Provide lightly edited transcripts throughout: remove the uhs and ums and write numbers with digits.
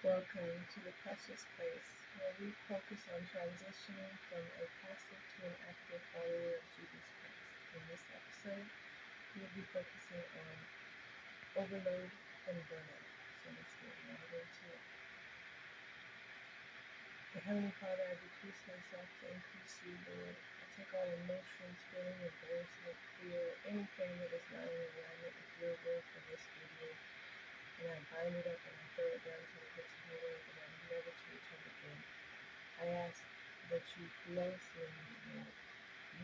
Welcome to the precious place where we focus on transitioning from a passive to an active follower of Jesus Christ. In this episode, we'll be focusing on overload and burnout. So let's get right into it. The Heavenly Father, I decrease myself to increase you, Lord. I take all emotions, feeling, embarrassment, fear, anything that is not in alignment with your will for this video, and I bind it up and I throw it down to the pits of hell and I'm never to return again. I ask that you flow through me, Lord.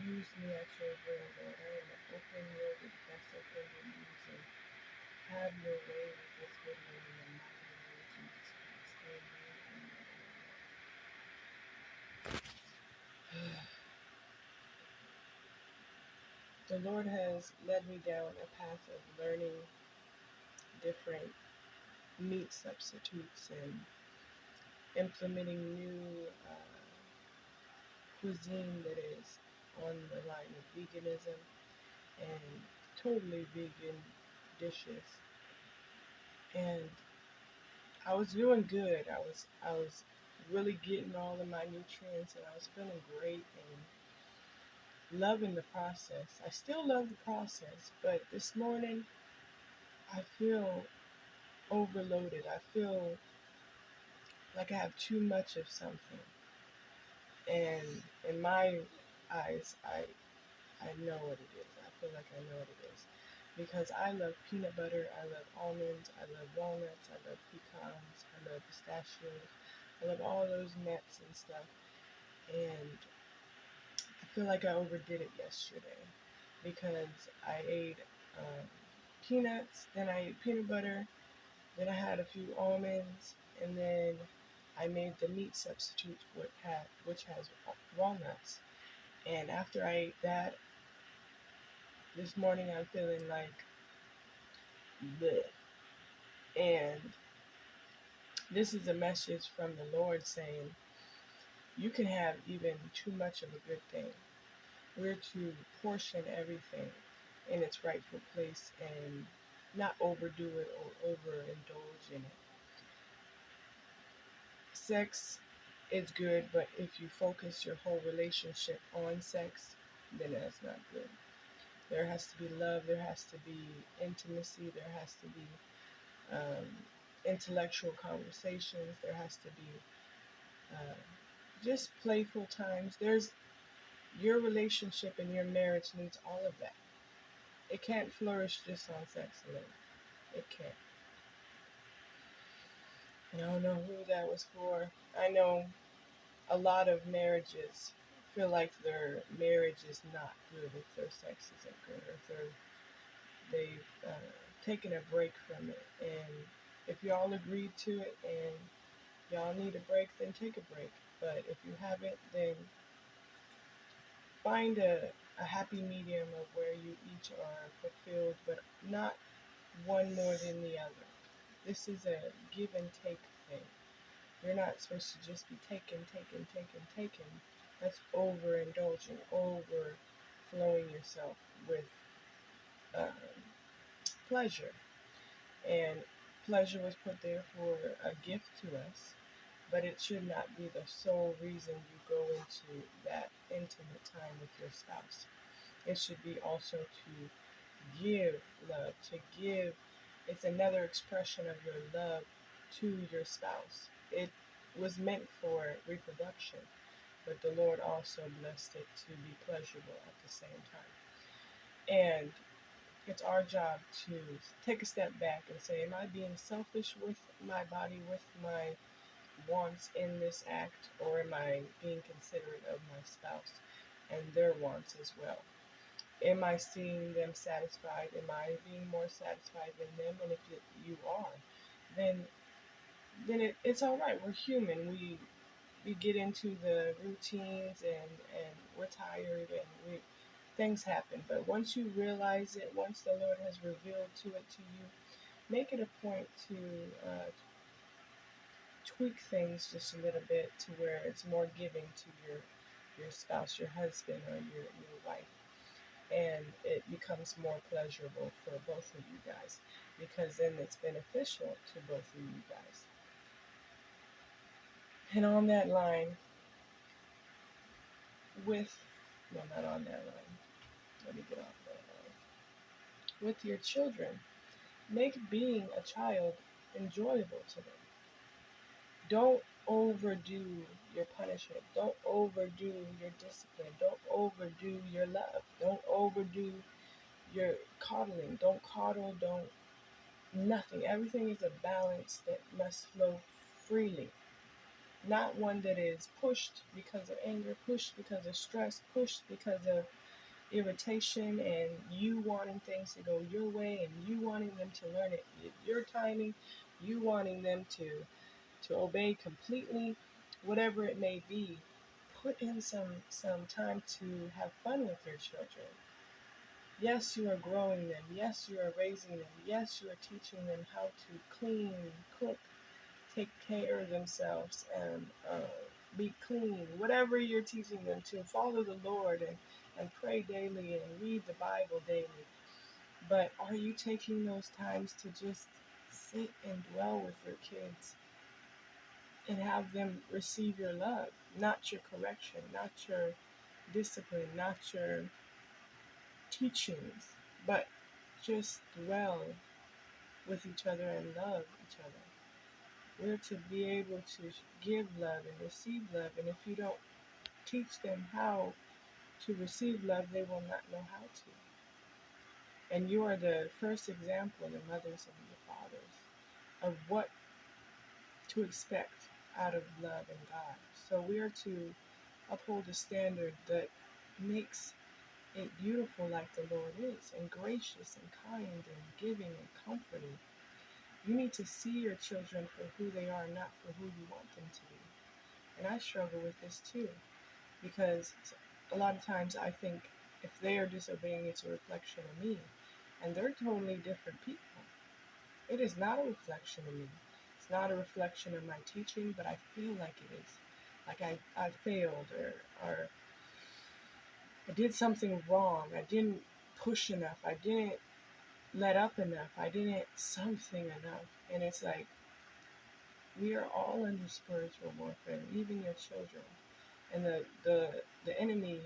Use me at your will, Lord. I am an open yielded vessel for your using. Have your way with this video in the mighty name of Jesus Christ. Amen. The Lord has led me down a path of learning different meat substitutes and implementing new cuisine that is on the line of veganism and totally vegan dishes. And I was doing good. I was really getting all of my nutrients and I was feeling great and loving the process. I still love the process, but this morning I feel overloaded. I feel like I have too much of something. And in my eyes, I know what it is. I feel like I know what it is. Because I love peanut butter, I love almonds, I love walnuts, I love pecans, I love pistachios, I love all those nuts and stuff. And I feel like I overdid it yesterday because I ate peanuts, then I ate peanut butter, then I had a few almonds, and then I made the meat substitute which has walnuts. And after I ate that, this morning I'm feeling like bleh. And this is a message from the Lord saying, you can have even too much of a good thing. We're to portion everything in its rightful place and not overdo it or overindulge in it. Sex is good, but if you focus your whole relationship on sex, then that's not good. There has to be love, there has to be intimacy, there has to be intellectual conversations, there has to be just playful times. Your relationship and your marriage needs all of that. It can't flourish just on sex alone. It can't. And I don't know who that was for. I know a lot of marriages feel like their marriage is not good if their sex isn't good, or if they've taken a break from it. And if y'all agreed to it and y'all need a break, then take a break. But if you haven't, then find a happy medium of where you each are fulfilled, but not one more than the other. This is a give and take thing. You're not supposed to just be taking. That's overindulging, overflowing yourself with um, pleasure. And pleasure was put there for a gift to us, but it should not be the sole reason you go into that intimate time with your spouse. It should be also to give love, to give. It's another expression of your love to your spouse. It was meant for reproduction, but the Lord also blessed it to be pleasurable at the same time. And it's our job to take a step back and say, am I being selfish with my body, with my wants in this act, or am I being considerate of my spouse and their wants as well? Am I seeing them satisfied? Am I being more satisfied than them? And if you are, then it's all right. We're human. We get into the routines and we're tired and things happen. But once you realize it, once the Lord has revealed to you, make it a point to tweak things just a little bit to where it's more giving to your spouse, your husband, or your wife. And it becomes more pleasurable for both of you guys, because then it's beneficial to both of you guys. And on that line, with, no, not on that line. Let me get off that line. With your children, make being a child enjoyable to them. Don't overdo your punishment. Don't overdo your discipline. Don't overdo your love. Don't overdo your coddling. Don't coddle. Don't nothing. Everything is a balance that must flow freely. Not one that is pushed because of anger, pushed because of stress, pushed because of irritation, and you wanting things to go your way and you wanting them to learn it your timing, you wanting them to obey completely, whatever it may be. Put in some time to have fun with your children. Yes, you are growing them. Yes, you are raising them. Yes, you are teaching them how to clean, cook, take care of themselves, and be clean. Whatever you're teaching them to, follow the Lord and pray daily and read the Bible daily. But are you taking those times to just sit and dwell with your kids and have them receive your love, not your correction, not your discipline, not your teachings, but just dwell with each other and love each other? We're to be able to give love and receive love, and if you don't teach them how to receive love, they will not know how to. And you are the first example, the mothers and the fathers, of what to expect out of love and God. So we are to uphold a standard that makes it beautiful like the Lord is, and gracious and kind and giving and comforting. You need to see your children for who they are, not for who you want them to be. And I struggle with this too, because a lot of times I think if they are disobeying, it's a reflection of me. And they're totally different people. It is not a reflection of me. It's not a reflection of my teaching, but I feel like it is. Like I failed, or I did something wrong. I didn't push enough. I didn't let up enough. I didn't something enough. And it's like, we are all under spiritual warfare, even your children. And the enemy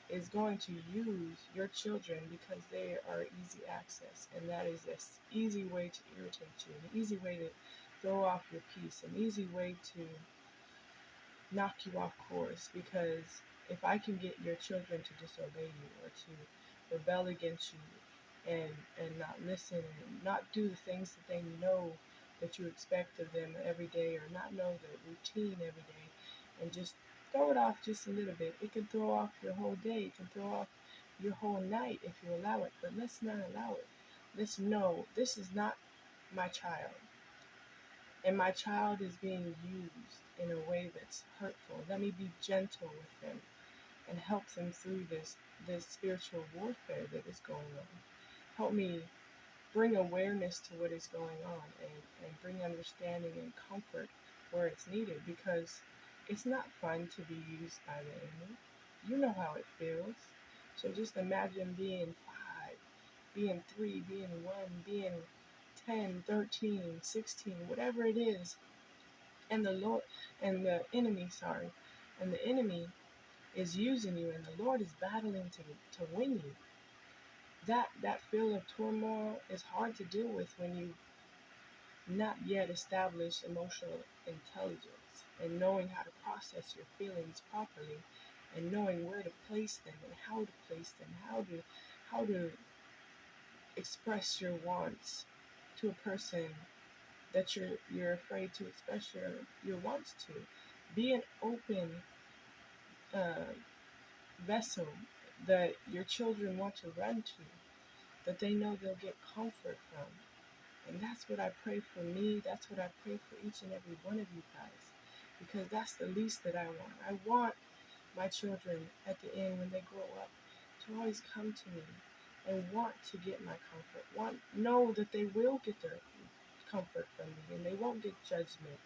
is going to use your children because they are easy access, and that is an easy way to irritate you, an easy way to throw off your peace, an easy way to knock you off course. Because if I can get your children to disobey you or to rebel against you and not listen and not do the things that they know that you expect of them every day, or not know the routine every day, and just throw it off just a little bit, it can throw off your whole day. It can throw off your whole night if you allow it. But let's not allow it. Let's know this is not my child, and my child is being used in a way that's hurtful. Let me be gentle with them and help them through this spiritual warfare that is going on. Help me bring awareness to what is going on, and bring understanding and comfort where it's needed, because it's not fun to be used by the enemy. You know how it feels. So just imagine being 5, being 3, being 1, being 10, 13, 16, whatever it is, and the Lord and the enemy, and the enemy is using you, and the Lord is battling to win you. That feel of turmoil is hard to deal with when you not yet established emotional intelligence, and knowing how to process your feelings properly, and knowing where to place them and how to place them, how to express your wants to a person that you're afraid to express your wants to. Be an open uh, vessel that your children want to run to, that they know they'll get comfort from. And that's what I pray for me. That's what I pray for each and every one of you guys. Because that's the least that I want. I want my children at the end, when they grow up, to always come to me and want to get my comfort. Know that they will get their comfort from me and they won't get judgment.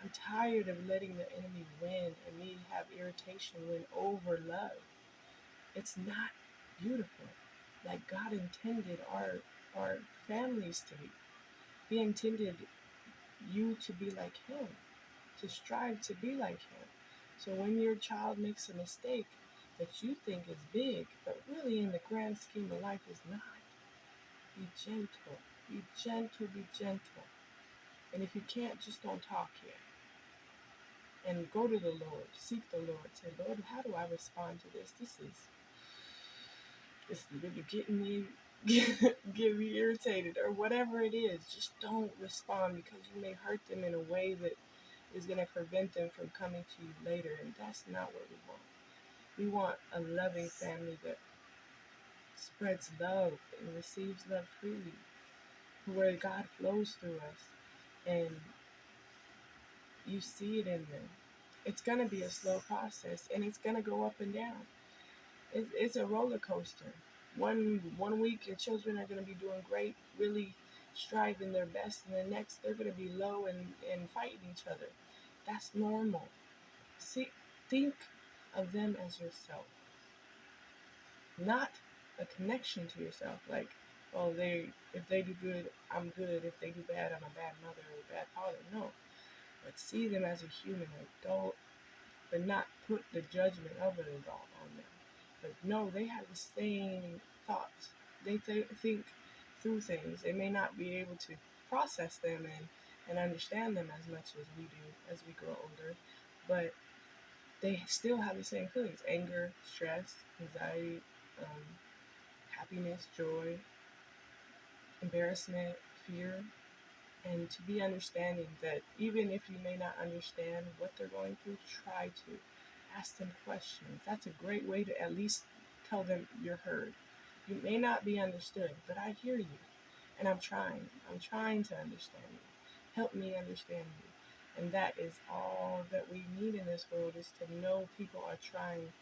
I'm tired of letting the enemy win and me have irritation win over love. It's not beautiful like God intended our families to be. He intended you to be like him. to strive to be like him. So when your child makes a mistake that you think is big, but really in the grand scheme of life is not, be gentle. Be gentle, be gentle. And if you can't, just don't talk yet. And go to the Lord. Seek the Lord. Say, Lord, how do I respond to this? This is really getting me, get me irritated, or whatever it is. Just don't respond, because you may hurt them in a way that is going to prevent them from coming to you later. And that's not what we want. We want a loving family that spreads love and receives love freely, where God flows through us and you see it in them. It's going to be a slow process, and it's going to go up and down. It's a roller coaster. One week your children are going to be doing great, really striving their best, and the next they're going to be low and fighting each other. That's normal. See, think of them as yourself, not a connection to yourself. Like, oh, if they do good, I'm good. If they do bad, I'm a bad mother or a bad father. No, but see them as a human adult, but not put the judgment of an adult on them. But no, they have the same thoughts. They think through things. They may not be able to process them and understand them as much as we do as we grow older, but they still have the same feelings: anger, stress, anxiety, happiness, joy, embarrassment, fear. And to be understanding that even if you may not understand what they're going through, try to ask them questions. That's a great way to at least tell them you're heard. You may not be understood, but I hear you, and I'm trying. I'm trying to understand you. Help me understand you. And that is all that we need in this world, is to know people are trying,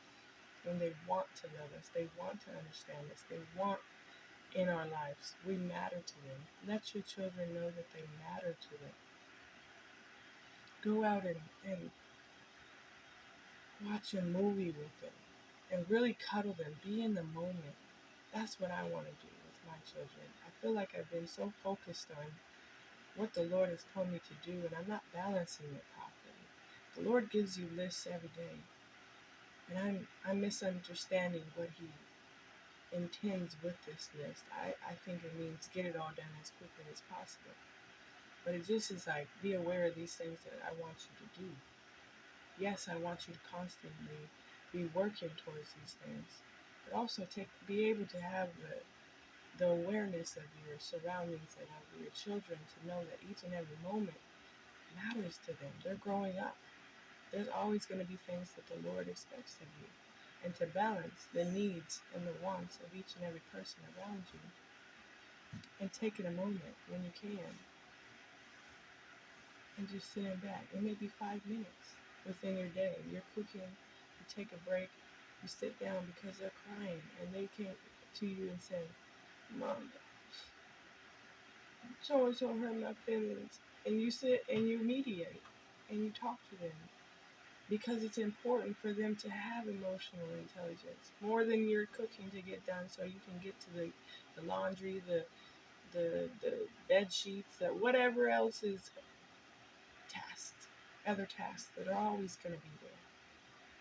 and they want to love us. They want to understand us. They want in our lives. We matter to them. Let your children know that they matter to them. Go out and watch a movie with them and really cuddle them. Be in the moment. That's what I want to do with my children. I feel like I've been so focused on what the Lord has told me to do, and I'm not balancing it properly. The Lord gives you lists every day, and I'm misunderstanding what He intends with this list. I think it means get it all done as quickly as possible. But it just is like, be aware of these things that I want you to do. Yes, I want you to constantly be working towards these things, but also be able to have the awareness of your surroundings and of your children, to know that each and every moment matters to them. They're growing up. There's always going to be things that the Lord expects of you, and to balance the needs and the wants of each and every person around you, and taking a moment when you can and just sitting back. It may be 5 minutes within your day. You're cooking, you take a break, you sit down because they're crying, and they came to you and say, Mom, so and so hurt my feelings. And you sit and you mediate and you talk to them, because it's important for them to have emotional intelligence more than you're cooking to get done, so you can get to the laundry, the bed sheets, that whatever else is tasks, other tasks that are always going to be there.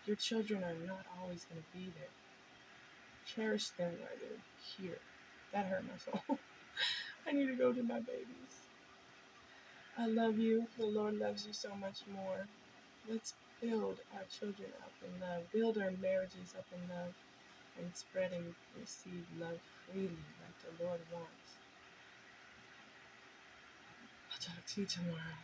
Your children are not always going to be there. Cherish them while they're here. That hurt my soul. I need to go to my babies. I love you. The Lord loves you so much more. Let's build our children up in love. Build our marriages up in love. And spread and receive love freely like the Lord wants. I'll talk to you tomorrow.